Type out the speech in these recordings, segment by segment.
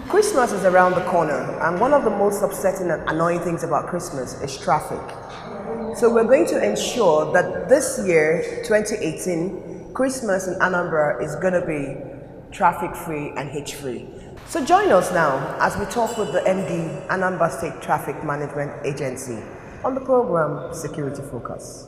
Christmas is around the corner, and one of the most upsetting and annoying things about Christmas is traffic. So we're going to ensure that this year, 2018, Christmas in Anambra is going to be traffic-free and hitch-free. So join us now as we talk with the MD, Anambra State Traffic Management Agency, on the program Security Focus.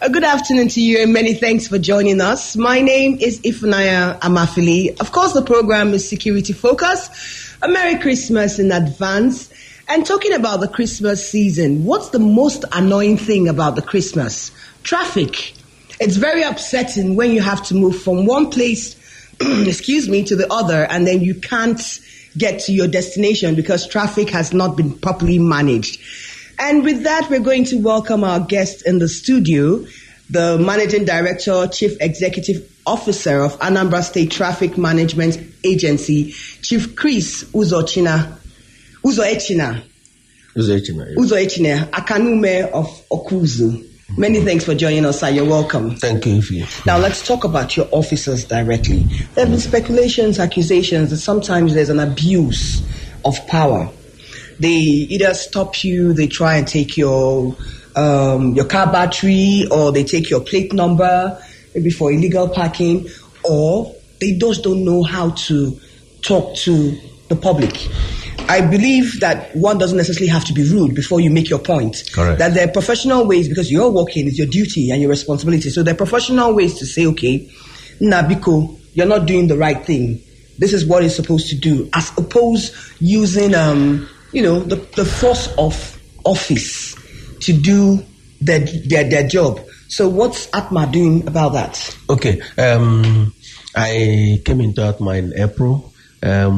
Good afternoon to you and many thanks for joining us. My name is Ifunanya Amafili. Of course, the program is Security Focus. A Merry Christmas in advance. And talking about the Christmas season, what's the most annoying thing about the Christmas? Traffic. It's very upsetting when you have to move from one place, to the other, and then you can't get to your destination because traffic has not been properly managed. And with that, we're going to welcome our guest in the studio, the Managing Director, Chief Executive Officer of Anambra State Traffic Management Agency, Chief Chris Uzoechina, Akanume of Okuzu. Many thanks for joining us, sir. You're welcome. Thank you. Now, let's talk about your officers directly. There have been speculations, accusations that sometimes there's an abuse of power. They either stop you, they try and take your car battery, or they take your plate number, maybe for illegal parking, or they just don't know how to talk to the public. I believe that one doesn't necessarily have to be rude before you make your point. Correct. That there are professional ways, because you're working, it's your duty and your responsibility. So there are professional ways to say, okay, Nabiko, you're not doing the right thing. This is what it's supposed to do, as opposed using the force of office to do their job. So what's Atma doing about that? Okay. I came into Atma in April. I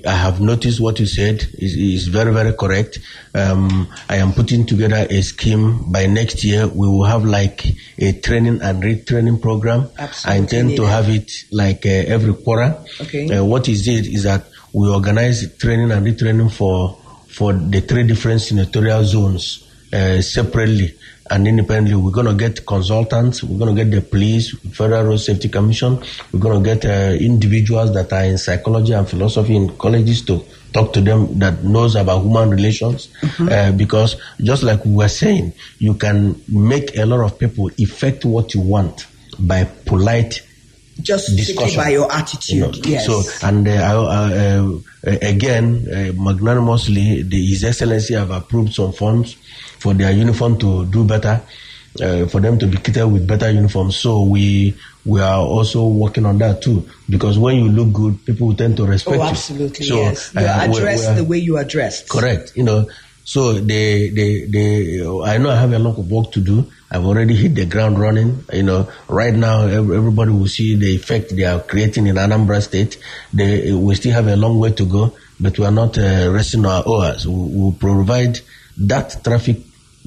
have noticed what you said is very, very correct. I am putting together a scheme. By next year, we will have like a training and retraining program. Absolutely. I intend to have it like every quarter. Okay. What is it is that we organize training and retraining for the three different senatorial zones separately and independently. We're going to get consultants. We're going to get the police, Federal Road Safety Commission. We're going to get individuals that are in psychology and philosophy in colleges to talk to them that knows about human relations. Mm-hmm. Because just like we were saying, you can make a lot of people effect what you want by polite just discussion. By your attitude. Yes. So, and again, magnanimously, His Excellency have approved some funds for their uniform to do better, for them to be kitted with better uniforms. So we are also working on that too, because when you look good, people will tend to respect you. Absolutely. So, yes. You're addressed the way you are dressed. Correct. So I know I have a lot of work to do. I've already hit the ground running. Right now, everybody will see the effect they are creating in Anambra State. We still have a long way to go, but we are not resting our oars. We will provide that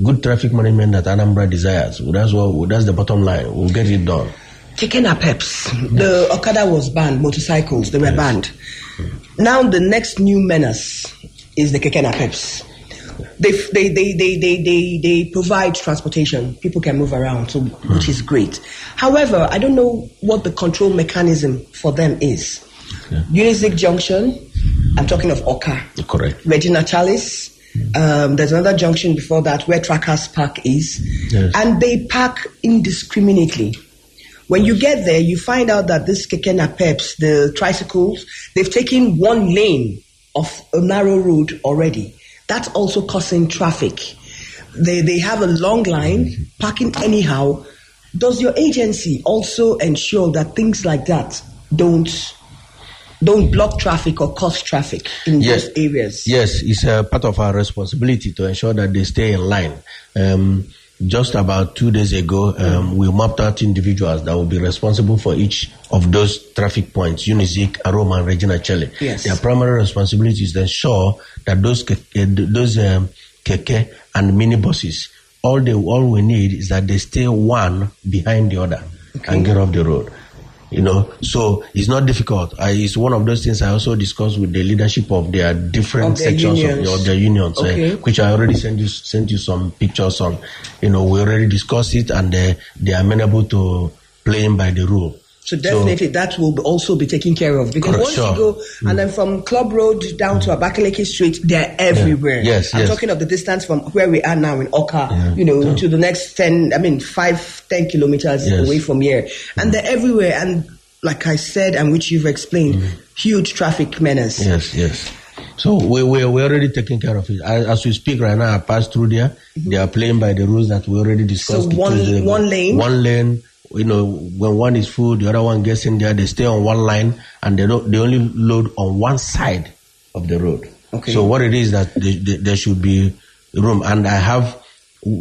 good traffic management that Anambra desires. That's the bottom line. We'll get it done. Keke Napeps. The Okada was banned. Motorcycles, they were banned. Now the next new menace is the Keke Napeps. They provide transportation. People can move around, so which is great. However, I don't know what the control mechanism for them is. Okay. Unizik Junction, I'm talking of Oka. Correct. Regina Chalice. There's another junction before that where Trackers Park is. Yes. And they park indiscriminately. When you get there, you find out that this Keke Napeps, the tricycles, they've taken one lane of a narrow road already. That's also causing traffic. They have a long line, parking anyhow. Does your agency also ensure that things like that don't block traffic or cause traffic in those areas? Yes, it's a part of our responsibility to ensure that they stay in line. Just about 2 days ago, we mapped out individuals that will be responsible for each of those traffic points, Unizik, Aroma, and Regina Chele. Yes. Their primary responsibility is to ensure that those keke and minibuses, all we need is that they stay one behind the other and get off the road. So it's not difficult. It's one of those things I also discussed with the leadership of their different sections of their unions, which I already sent you some pictures on. We already discussed it, and they are amenable to playing by the rule. So definitely that will also be taken care of, because once you go, and then from Club Road down to Abakaliki Street, they're everywhere. Yes, I'm talking of the distance from where we are now in Oka, to the next 5-10 kilometers away from here. And they're everywhere. And like I said, and which you've explained, huge traffic menace. Yes. So we're already taking care of it. As we speak right now, I passed through there. They are playing by the rules that we already discussed. So one lane? One lane. When one is full, the other one gets in there. They stay on one line, and they only load on one side of the road. Okay. So what it is that there should be room, and I have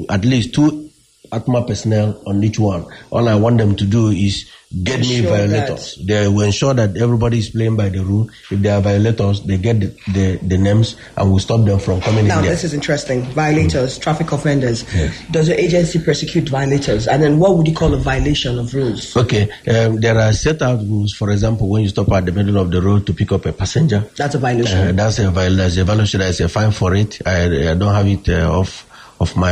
at least 2 ATMA personnel on each one. All I want them to do is get me violators. They will ensure that everybody is playing by the rule. If they are violators, they get the names, and we'll stop them from coming in there. Now, this is interesting. Violators, traffic offenders. Yes. Does your agency persecute violators? And then what would you call a violation of rules? Okay. There are set out rules. For example, when you stop at the middle of the road to pick up a passenger. That's a violation. That's a violation. There's a fine for it. I don't have it off my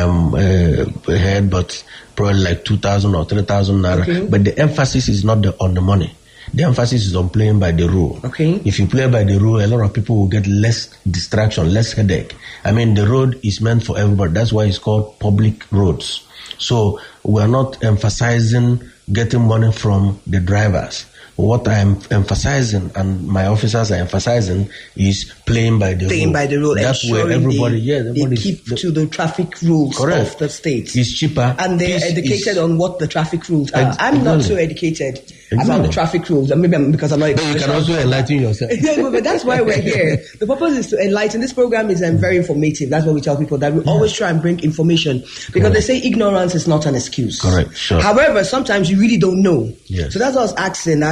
head, but probably like 2,000 or 3,000 naira. Okay. But the emphasis is not on the money. The emphasis is on playing by the rule. Okay. If you play by the rule, a lot of people will get less distraction, less headache. I mean, the road is meant for everybody. That's why it's called public roads. So we're not emphasizing getting money from the drivers. What I'm emphasizing, and my officers are emphasizing, is playing by the rule. Playing by the rule. That's where everybody, they keep to the traffic rules of the state. It's cheaper. And they're educated on what the traffic rules are. I'm not so educated about the traffic rules. Maybe because I'm not. You can also enlighten yourself. Yeah, but that's why we're here. The purpose is to enlighten. This program is very informative. That's what we tell people, that we always try and bring information, because they say ignorance is not an excuse. Correct. Sure. However, sometimes you really don't know. Yes. So that's what I was asking.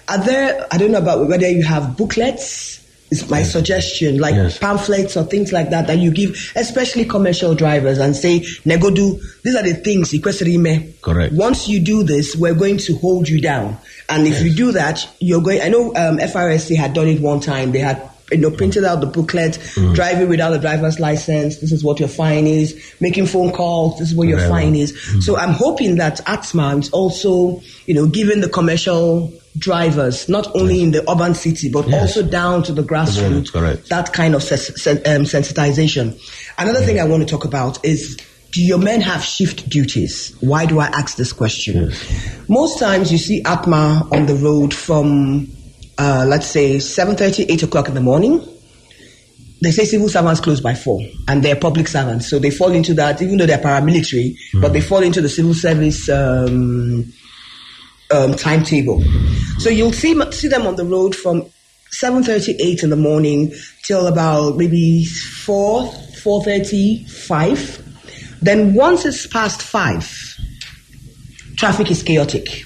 Are there, I don't know about whether you have booklets, is my suggestion, like pamphlets or things like that you give, especially commercial drivers, and say, Negodu, these are the things, correct. Once you do this, we're going to hold you down. And if you do that, you're going, I know FRSC had done it one time. They had printed out the booklet, driving without a driver's license, this is what your fine is, making phone calls, this is what your fine is. So I'm hoping that ATMA is also, giving the commercial drivers, not only in the urban city, but also down to the grassroots, that kind of sensitization. Another thing I want to talk about is, do your men have shift duties? Why do I ask this question? Most times you see ATMA on the road from let's say 7:30, 8 o'clock in the morning. They say civil servants close by 4, and they're public servants, so they fall into that, even though they're paramilitary, but they fall into the civil service timetable. So you'll see them on the road from 7:30, 8 in the morning till about maybe 4, 4:30, 5. Then once it's past 5, traffic is chaotic.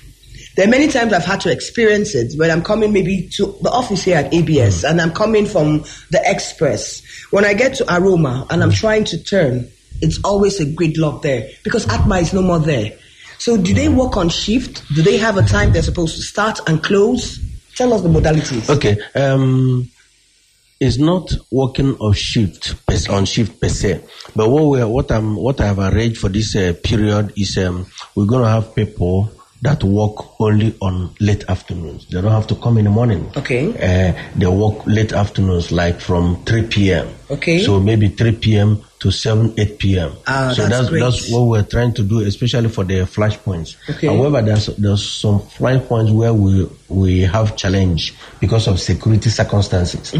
There are many times I've had to experience it when I'm coming maybe to the office here at ABS, and I'm coming from the express. When I get to Aroma and I'm trying to turn, it's always a gridlock there, because ATMA is no more there. So do they work on shift? Do they have a time they're supposed to start and close? Tell us the modalities. Okay. It's not working on shift per se. But what I have arranged for this period is we're going to have people that work only on late afternoons. They don't have to come in the morning. Okay. They work late afternoons, like from 3 p.m. Okay. So maybe 3 p.m. to 7, 8 p.m. So that's what we're trying to do, especially for the flash points. Okay. However, there's some flash points where we have challenge because of security circumstances,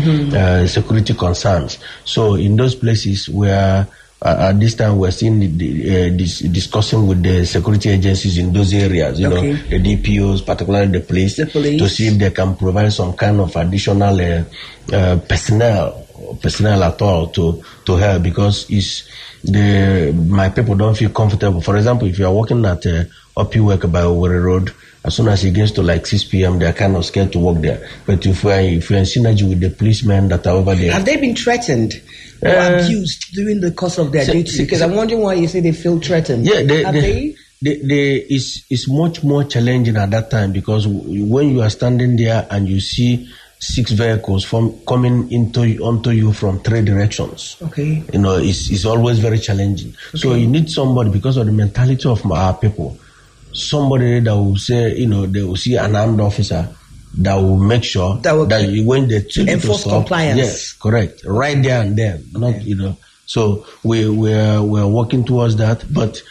security concerns. So in those places where at this time we're seeing discussing with the security agencies in those areas, the DPOs, particularly the police, to see if they can provide some kind of additional personnel at all to help, because my people don't feel comfortable. For example, if you are working at UP work by Owerri Road, as soon as it gets to like 6 p.m., they're kind of scared to work there. But if you're in synergy with the policemen that are over there. Have they been threatened or abused during the course of their duty? Because I'm wondering why you say they feel threatened. Yeah, Have they? It's much more challenging at that time, because when you are standing there and you see 6 vehicles coming onto you from 3 directions. Okay. It's always very challenging. Okay. So you need somebody, because of the mentality of our people, somebody that will say, they will see an armed officer that will make sure that when they enforce compliance. Yes, correct. Right there and then. Okay. Not, So we're working towards that. But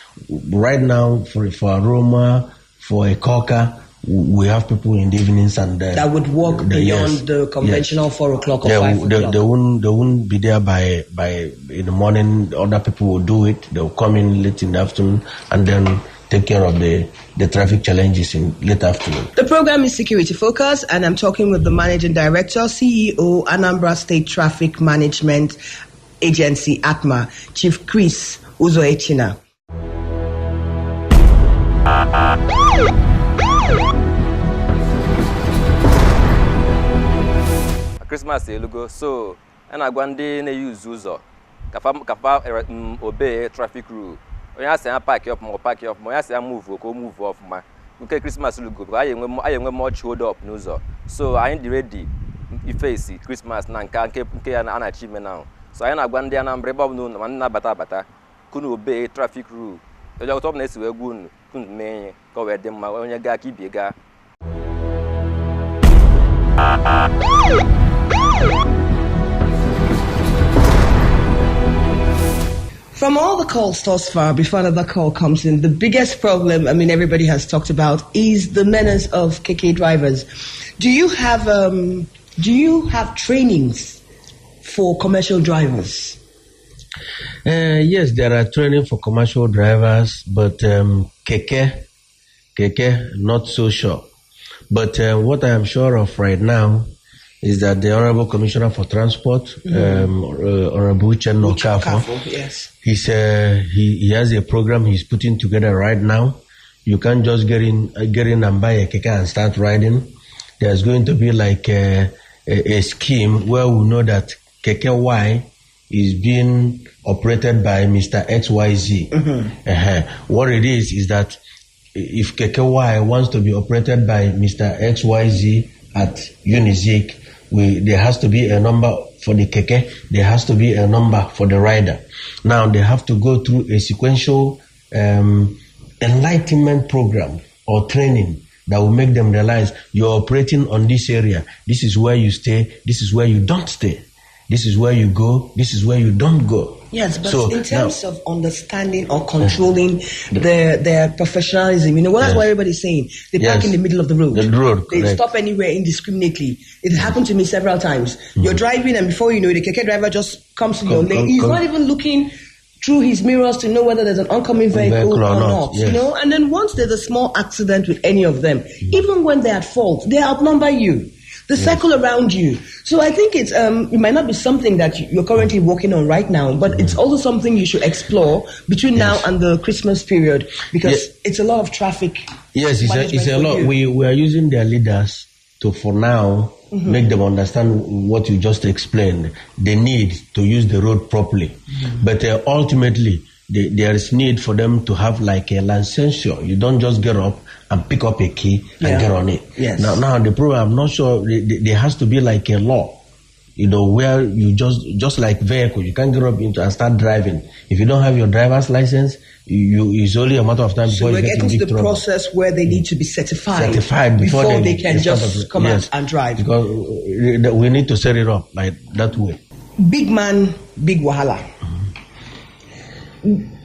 right now, for Aroma, for a Coca, we have people in the evenings and that would work beyond the conventional 4 o'clock or 5 o'clock. They won't be there by in the morning. Other people will do it. They'll come in late in the afternoon and then take care of the traffic challenges in late afternoon. The program is Security Focus, and I'm talking with the Managing Director, CEO, Anambra State Traffic Management Agency, ATMA, Chief Chris Uzoechina. Christmas elugo, so and I go and na use uzo kafa obey traffic rule. When I say park up, when I say move off my. Okay, Christmas look good. I am much hold up nuzo. So I ain't ready. If face Christmas na nke an achievement now. So I na go and na mbreba no na bata kunu obey traffic rule. To just top na esi we gun kun me ko we dem ma onye ga ki biega. From all the calls thus far, before another call comes in, the biggest problem, everybody has talked about, is the menace of KK drivers. Do you have trainings for commercial drivers? Yes, there are training for commercial drivers, but KK, not so sure. But what I am sure of right now is that the Honorable Commissioner for Transport, Honorable Uchen Okafo, yes, he has a program he's putting together right now. You can't just get in and buy a keke and start riding. There's going to be like a scheme where we know that Keke Y is being operated by Mr. XYZ. Mm-hmm. What it is that if Keke Y wants to be operated by Mr. XYZ at Unizik, there has to be a number for the keke, there has to be a number for the rider. Now they have to go through a sequential enlightenment program or training that will make them realize you're operating on this area. This is where you stay. This is where you don't stay. This is where you go. This is where you don't go. Yes, but in terms of understanding or controlling their professionalism, that's what everybody's saying. They park in the middle of the road. They stop anywhere indiscriminately. It happened to me several times. You're driving, and before you know it, the keke driver just comes to your lane. He's not even looking through his mirrors to know whether there's an oncoming vehicle or not. Yes. And then once there's a small accident with any of them, even when they're at fault, they outnumber you. They circle around you. So I think it might not be something that you're currently working on right now, but it's also something you should explore between now and the Christmas period, because it's a lot of traffic. Yes, it's a lot. We are using their leaders to, for now, make them understand what you just explained. They need to use the road properly. But ultimately, there is need for them to have like a licensure. You don't just get up and pick up a key and get on it. Yes. Now the problem, I'm not sure, there has to be like a law, where you just like vehicle, you can't get up into and start driving. If you don't have your driver's license, it's only a matter of time before you get in big trouble. So we're getting to the process where they need to be certified before they can just come out and drive. Because we need to set it up like that way. Big man, big wahala.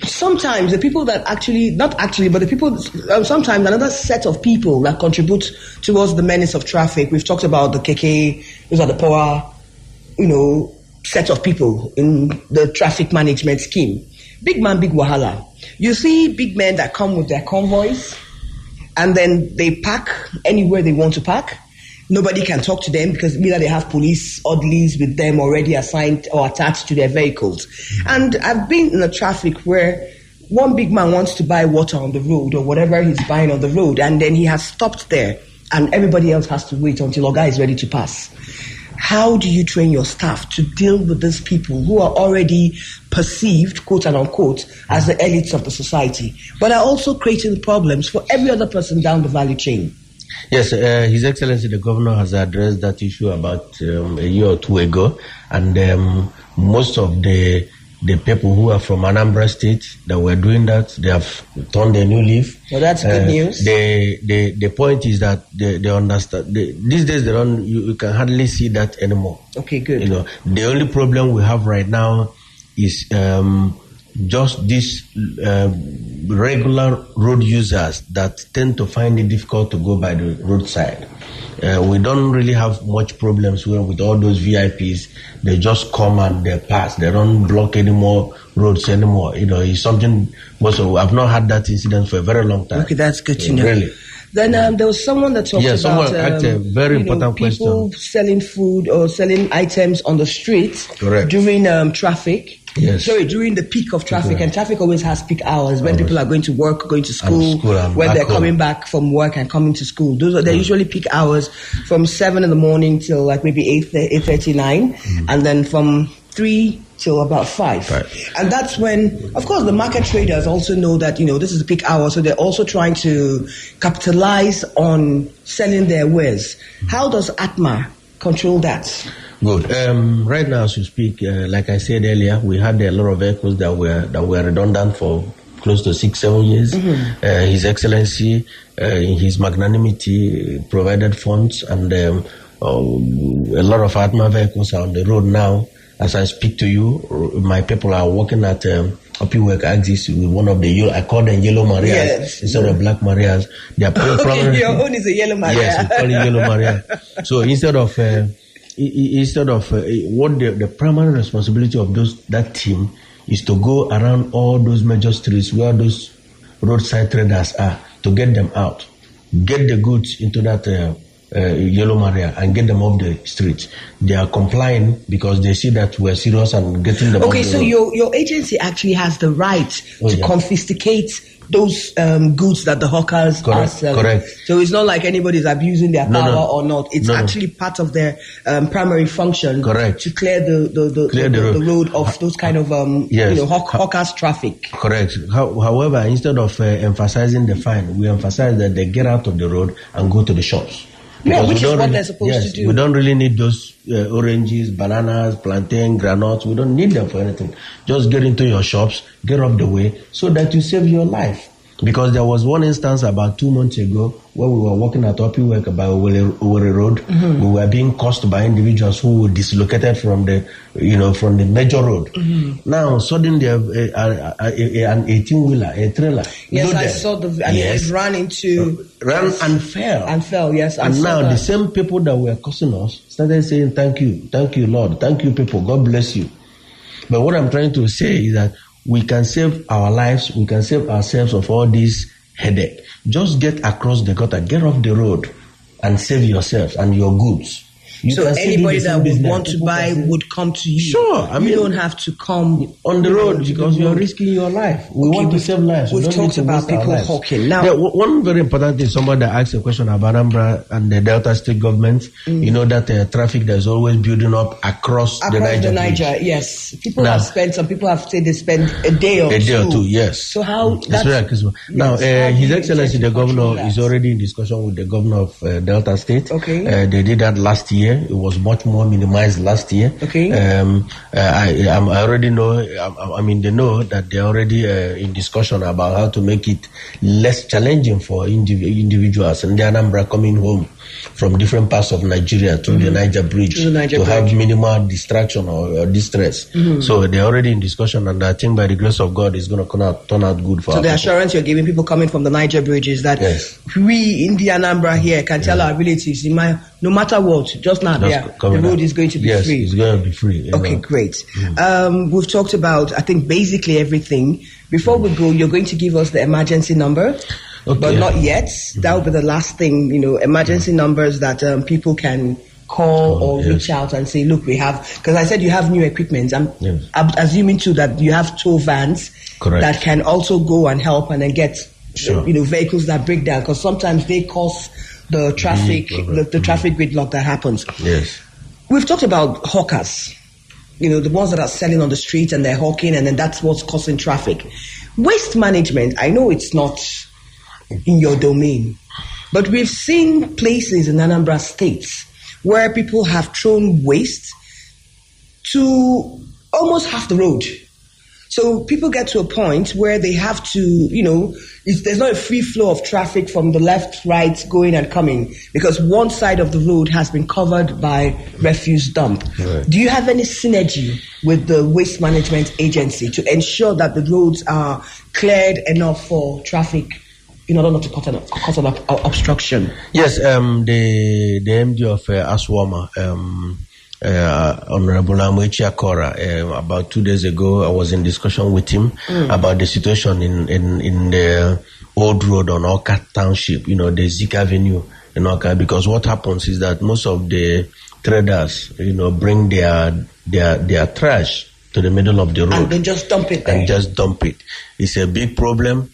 Sometimes the people that sometimes another set of people that contribute towards the menace of traffic. We've talked about the KK, those are the power, set of people in the traffic management scheme. Big man, big wahala. You see big men that come with their convoys and then they park anywhere they want to park. Nobody can talk to them because either they have police orderlies with them already assigned or attached to their vehicles. And I've been in a traffic where one big man wants to buy water on the road or whatever he's buying on the road, and then he has stopped there and everybody else has to wait until our guy is ready to pass. how do you train your staff to deal with these people who are already perceived, quote and unquote, as the elites of the society, but are also creating problems for every other person down the value chain? Yes, His Excellency the Governor has addressed that issue about a year or two ago, and most of the people who are from Anambra State that were doing that, they have turned a new leaf. Well, that's good news. The point is that they understand. These days, you can hardly see that anymore. Okay, good. The only problem we have right now is just these regular road users that tend to find it difficult to go by the roadside. We don't really have much problems with all those VIPs. They just come and they pass. They don't block any more roads anymore. It's something. Also, I've not had that incident for a very long time. Okay, that's good to know. Really. Then there was someone that talked about someone asked a very important people question. selling food or selling items on the streets. Correct. During traffic. Yes. Sorry, during the peak of traffic, and traffic always has peak hours when people are going to work, going to school, when they're coming back from work and coming to school. They're usually peak hours from 7 in the morning till like maybe 8:39, and then from 3 till about 5. Right. And that's when, of course, the market traders also know that, this is a peak hour, so they're also trying to capitalize on selling their wares. How does ATMA control that? Good. Right now, as we speak, like I said earlier, we had a lot of vehicles that were redundant for close to 6-7 years. His Excellency, in his magnanimity, provided funds, and a lot of ATMA vehicles are on the road now. As I speak to you, my people are working at Work axis with one of the I call them yellow Marias instead of black Marias. They are okay, your own is a yellow Maria. Yes, we call it yellow Maria. So instead of what the primary responsibility of that team is to go around all those major streets where those roadside traders are, to get them out, get the goods into that yellow Maria and get them off the streets. They are complying because they see that we're serious and getting them off the road. So your agency actually has the right to confiscate those goods that the hawkers are selling. Correct. So it's not like anybody's abusing their power or not. It's actually part of their primary function. Correct. To clear the road of those kind of hawkers traffic. Correct. However, instead of emphasizing the fine, we emphasize that they get out of the road and go to the shops. Which is what they're supposed to do. We don't really need those oranges, bananas, plantain, granules. We don't need them for anything. Just get into your shops, get off the way, so that you save your life. Because there was one instance about 2 months ago where we were walking at Work by Owerri Road. We were being caused by individuals who were dislocated from the major road. Now, suddenly, an 18-wheeler, a trailer. Yes, I saw it ran into... ran and fell. And fell, yes. And now the same people that were causing us started saying, thank you, Lord, thank you, people, God bless you. But what I'm trying to say is that we can save our lives, we can save ourselves of all this headache. Just get across the gutter, get off the road, and save yourselves and your goods. So anybody that would want to buy would come to you. Sure. You don't have to come on the road because you're risking your life. We want to save lives. We've talked about people hawking. Now, one very important thing, somebody that asked a question about Anambra and the Delta State government, you know that traffic that is always building up across the Niger. Yes. Some people have said they spend a day or two. Yes. So how? Now, His Excellency the Governor is already in discussion with the Governor of Delta State. Okay. They did that last year. It was much more minimized last year. Okay. I already know. They know that they're already in discussion about how to make it less challenging for individuals and the Anambra coming home from different parts of Nigeria to the Niger Bridge to have minimal distraction or distress. So they're already in discussion, and I think by the grace of God, it's going to turn out good for us. So the assurance you're giving people coming from the Niger Bridge is that we in the Anambra here can tell our relatives, no matter what, just now the road is going to be free. Yes, it's going to be free. Okay, great. We've talked about, I think, basically everything. Before we go, you're going to give us the emergency number. Okay. But not yet. That will be the last thing, emergency numbers that people can call or reach out and say, look, we have, because I said you have new equipment. I'm assuming too that you have tow vans that can also go and help and then get, vehicles that break down, because sometimes they cause the traffic, the traffic gridlock that happens. Yes. we've talked about hawkers, the ones that are selling on the street and they're hawking, and then that's what's causing traffic. Waste management, I know it's not in your domain, but we've seen places in Anambra State where people have thrown waste to almost half the road. So people get to a point where they have to, there's not a free flow of traffic from the left, right, going and coming, because one side of the road has been covered by refuse dump. Right. Do you have any synergy with the waste management agency to ensure that the roads are cleared enough for traffic in order not to cause an obstruction? Yes, the MD of Aswama, Honorable Amoichi Akora, about 2 days ago, I was in discussion with him about the situation in the old road on Oka Township, the Zik Avenue in Oka, because what happens is that most of the traders, bring their trash to the middle of the road. And then just dump it there. It's a big problem.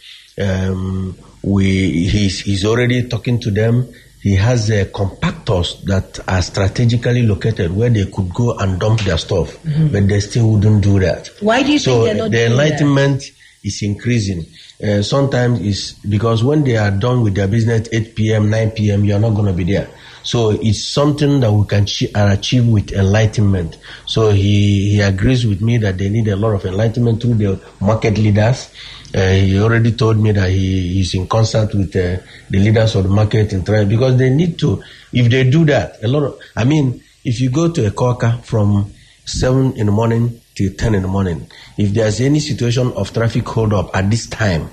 He's already talking to them. He has compactors that are strategically located where they could go and dump their stuff, but they still wouldn't do that. Why do you think they're not doing that? The enlightenment is increasing. Sometimes it's because when they are done with their business 8 p.m., 9 p.m., you're not going to be there. So it's something that we can achieve with enlightenment. So he agrees with me that they need a lot of enlightenment through the market leaders. He already told me that he's in concert with the leaders of the market in trying, because they need to. If they do that, if you go to a Koka from 7 in the morning till 10 in the morning, if there's any situation of traffic hold up at this time,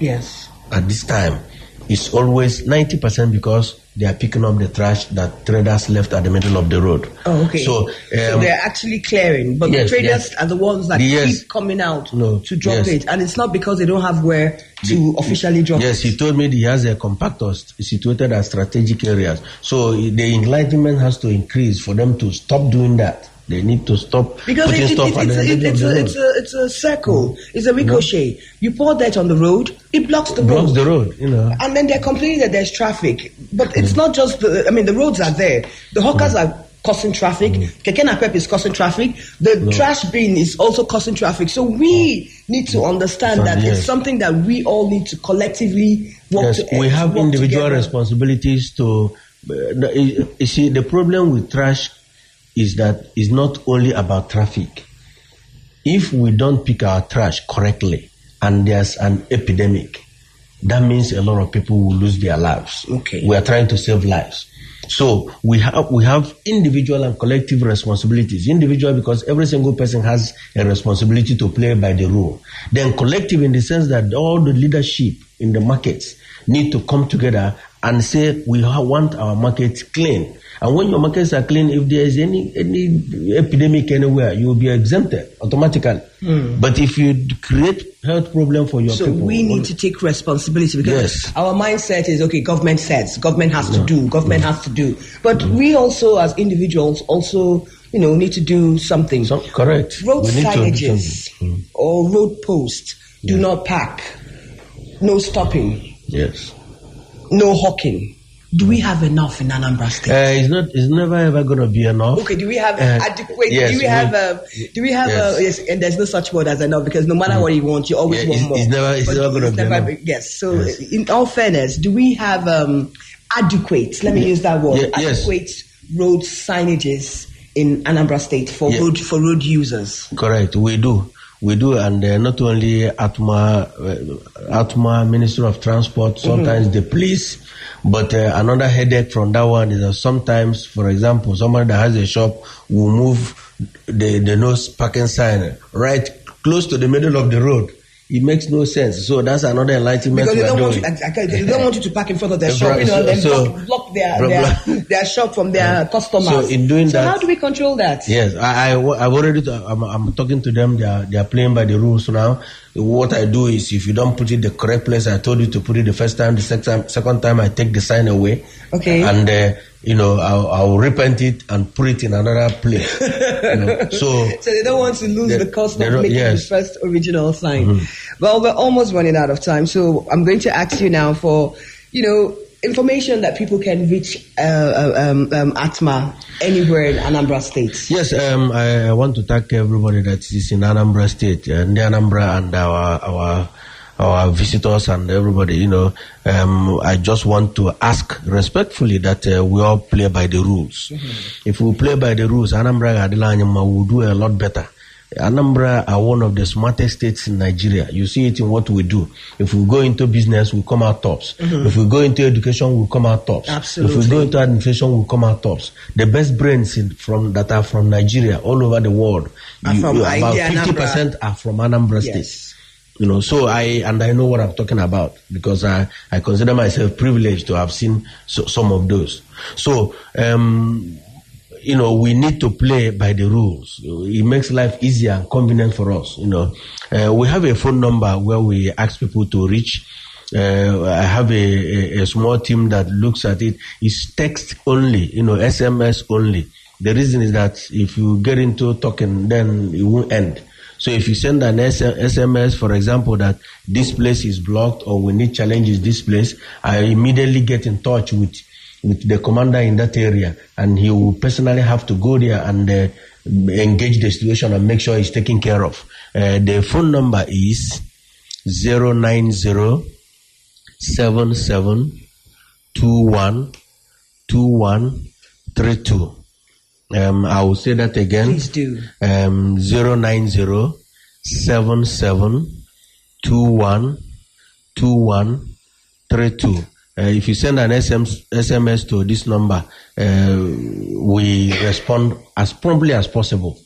it's always 90% because they are picking up the trash that traders left at the middle of the road. Oh, okay. So they're actually clearing, but the traders are the ones that keep coming out to drop it, and it's not because they don't have where to officially drop it. Yes, he told me he has a compactor situated at strategic areas. So the enlightenment has to increase for them to stop doing that. They need to stop because putting stuff at the middle of the road. It's a circle. It's a ricochet. You pour that on the road, it blocks the road. Blocks the road, And then they're complaining that there's traffic. But it's not just the roads are there. The hawkers are causing traffic. Keke Napep is causing traffic. The trash bin is also causing traffic. So we need to understand that it's something that we all need to collectively work together. We have individual responsibilities to... you see, the problem with trash is that it's not only about traffic. If we don't pick our trash correctly and there's an epidemic, that means a lot of people will lose their lives. Okay. We are trying to save lives. So we have individual and collective responsibilities. Individual because every single person has a responsibility to play by the rule. Then collective in the sense that all the leadership in the markets need to come together and say we want our markets clean. And when your markets are clean, if there is any epidemic anywhere, you will be exempted automatically. But if you create health problem for your people... So we need to take responsibility because our mindset is, government says, government has to do, government has to do. But we also as individuals also, need to do something. Correct. Road signages or road posts, do not park, no stopping, no hawking. Do we have enough in Anambra State? It's never ever going to be enough. Okay, do we have adequate? Yes, do we have? Yes, and there's no such word as enough because no matter what you want, you always want more. It's never going to be enough. Yes. So, in all fairness, do we have adequate? Let me use that word. Adequate road signages in Anambra State for road users. Correct. We do, and not only Atma Ministry of Transport, sometimes the police. But another headache from that one is that sometimes, for example, somebody that has a shop will move the no parking sign right close to the middle of the road. It makes no sense. So that's another enlightenment. Because they don't want you to park in front of their shop, and block their shop from their customers. So in doing that, how do we control that? Yes, I'm talking to them. They are playing by the rules now. What I do is, if you don't put it the correct place, I told you to put it the first time. The second time, I take the sign away. Okay. And I'll repaint it and put it in another place. So they don't want to lose the cost of making the first original sign. Well, we're almost running out of time, so I'm going to ask you now for, information that people can reach ATMA anywhere in Anambra State. Yes, I want to thank everybody that is in Anambra State, and Anambra, and our visitors and everybody. I just want to ask respectfully that we all play by the rules. Mm-hmm. If we play by the rules, Anambra will do a lot better. Anambra are one of the smartest states in Nigeria. You see it in what we do. If we go into business, we come out tops. Mm-hmm. If we go into education, we come out tops. Absolutely. If we go into administration, we come out tops. The best brains that are from Nigeria all over the world, about 50% are from Anambra State. Yes. So I know what I'm talking about, because I consider myself privileged to have seen some of those. So, we need to play by the rules. It makes life easier and convenient for us. We have a phone number where we ask people to reach. I have a small team that looks at it. It's text only, SMS only. The reason is that if you get into talking, then it won't end. So if you send an SMS, for example, that this place is blocked or we need challenges this place, I immediately get in touch with the commander in that area, and he will personally have to go there and engage the situation and make sure it's taken care of. The phone number is 090-7721-2132. I will say that again. Please do. 090-7721-2132. If you send an SMS to this number, we respond as promptly as possible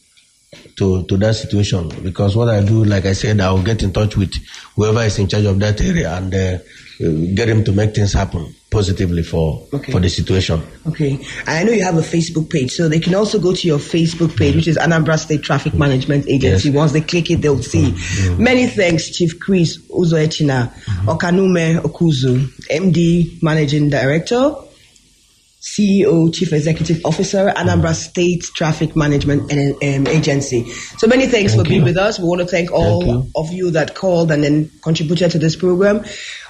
to that situation. Because what I do, like I said, I will get in touch with whoever is in charge of that area and get him to make things happen positively for the situation. Okay. I know you have a Facebook page, so they can also go to your Facebook page, which is Anambra State Traffic Management Agency. Yes. Once they click it, they'll see. Many thanks, Chief Chris Uzoechina, Okanume Okuzu, MD, Managing Director, CEO, Chief Executive Officer, Anambra State Traffic Management Agency. So many thanks for being with us. We want to thank all of you that called and then contributed to this program.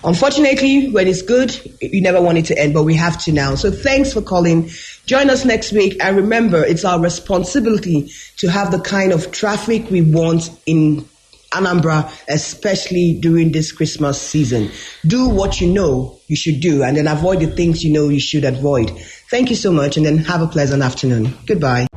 Unfortunately, when it's good, you never want it to end, but we have to now. So thanks for calling. Join us next week. And remember, it's our responsibility to have the kind of traffic we want in Anambra, especially during this Christmas season. Do what you know you should do, and then avoid the things you know you should avoid. Thank you so much, and then have a pleasant afternoon. Goodbye.